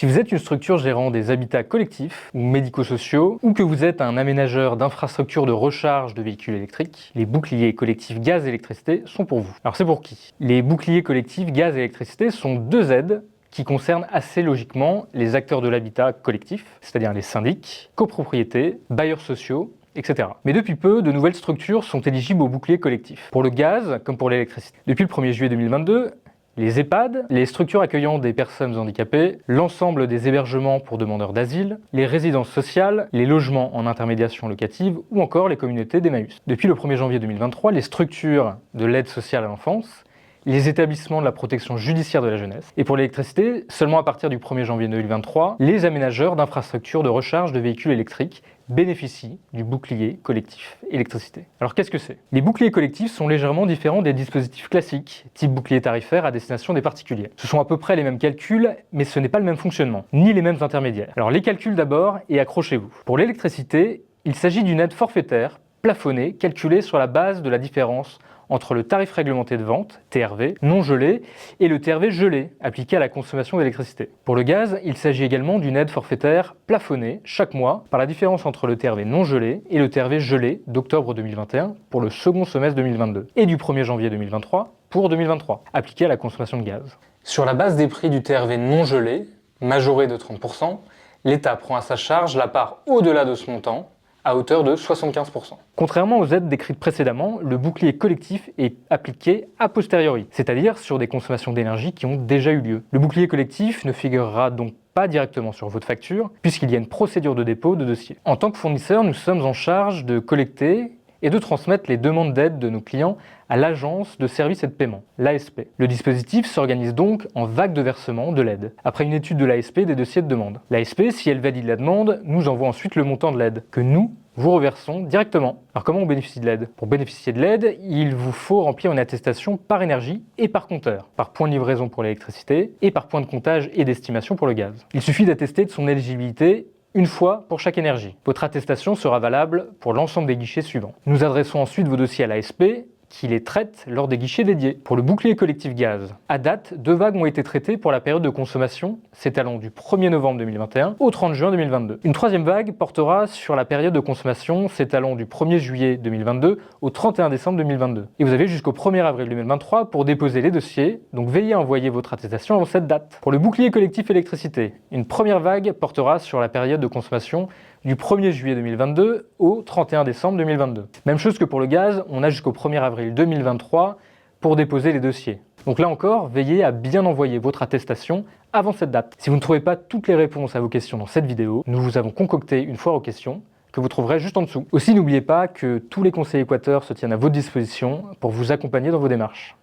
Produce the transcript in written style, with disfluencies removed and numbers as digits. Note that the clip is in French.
Si vous êtes une structure gérant des habitats collectifs ou médico-sociaux, ou que vous êtes un aménageur d'infrastructures de recharge de véhicules électriques, les boucliers collectifs gaz-électricité sont pour vous. Alors c'est pour qui? Les boucliers collectifs gaz-électricité sont deux aides qui concernent assez logiquement les acteurs de l'habitat collectif, c'est-à-dire les syndics, copropriétés, bailleurs sociaux, etc. Mais depuis peu, de nouvelles structures sont éligibles au bouclier collectif, pour le gaz comme pour l'électricité. Depuis le 1er juillet 2022, les EHPAD, les structures accueillant des personnes handicapées, l'ensemble des hébergements pour demandeurs d'asile, les résidences sociales, les logements en intermédiation locative ou encore les communautés d'Emmaüs. Depuis le 1er janvier 2023, les structures de l'aide sociale à l'enfance, les établissements de la protection judiciaire de la jeunesse. Et pour l'électricité, seulement à partir du 1er janvier 2023, les aménageurs d'infrastructures de recharge de véhicules électriques bénéficient du bouclier collectif électricité. Alors qu'est-ce que c'est? Les boucliers collectifs sont légèrement différents des dispositifs classiques, type bouclier tarifaire à destination des particuliers. Ce sont à peu près les mêmes calculs, mais ce n'est pas le même fonctionnement, ni les mêmes intermédiaires. Alors les calculs d'abord, et accrochez-vous. Pour l'électricité, il s'agit d'une aide forfaitaire, plafonnée, calculée sur la base de la différence entre le tarif réglementé de vente, TRV, non gelé, et le TRV gelé, appliqué à la consommation d'électricité. Pour le gaz, il s'agit également d'une aide forfaitaire plafonnée chaque mois par la différence entre le TRV non gelé et le TRV gelé d'octobre 2021 pour le second semestre 2022, et du 1er janvier 2023 pour 2023, appliqué à la consommation de gaz. Sur la base des prix du TRV non gelé, majoré de 30%, l'État prend à sa charge la part au-delà de ce montant, à hauteur de 75%. Contrairement aux aides décrites précédemment, le bouclier collectif est appliqué a posteriori, c'est-à-dire sur des consommations d'énergie qui ont déjà eu lieu. Le bouclier collectif ne figurera donc pas directement sur votre facture, puisqu'il y a une procédure de dépôt de dossier. En tant que fournisseur, nous sommes en charge de collecter et de transmettre les demandes d'aide de nos clients à l'Agence de services et de paiement, l'ASP. Le dispositif s'organise donc en vagues de versement de l'aide, après une étude de l'ASP des dossiers de demande. L'ASP, si elle valide la demande, nous envoie ensuite le montant de l'aide, que nous vous reversons directement. Alors comment on bénéficie de l'aide? Pour bénéficier de l'aide, il vous faut remplir une attestation par énergie et par compteur, par point de livraison pour l'électricité et par point de comptage et d'estimation pour le gaz. Il suffit d'attester de son éligibilité une fois pour chaque énergie. Votre attestation sera valable pour l'ensemble des guichets suivants. Nous adressons ensuite vos dossiers à l'ASP qui les traite lors des guichets dédiés. Pour le bouclier collectif gaz, à date, 2 vagues ont été traitées pour la période de consommation s'étalant du 1er novembre 2021 au 30 juin 2022. Une troisième vague portera sur la période de consommation s'étalant du 1er juillet 2022 au 31 décembre 2022. Et vous avez jusqu'au 1er avril 2023 pour déposer les dossiers, donc veillez à envoyer votre attestation avant cette date. Pour le bouclier collectif électricité, une première vague portera sur la période de consommation du 1er juillet 2022 au 31 décembre 2022. Même chose que pour le gaz, on a jusqu'au 1er avril 2023 pour déposer les dossiers. Donc là encore, veillez à bien envoyer votre attestation avant cette date. Si vous ne trouvez pas toutes les réponses à vos questions dans cette vidéo, nous vous avons concocté une foire aux questions que vous trouverez juste en dessous. Aussi, n'oubliez pas que tous les conseils Équateur se tiennent à votre disposition pour vous accompagner dans vos démarches.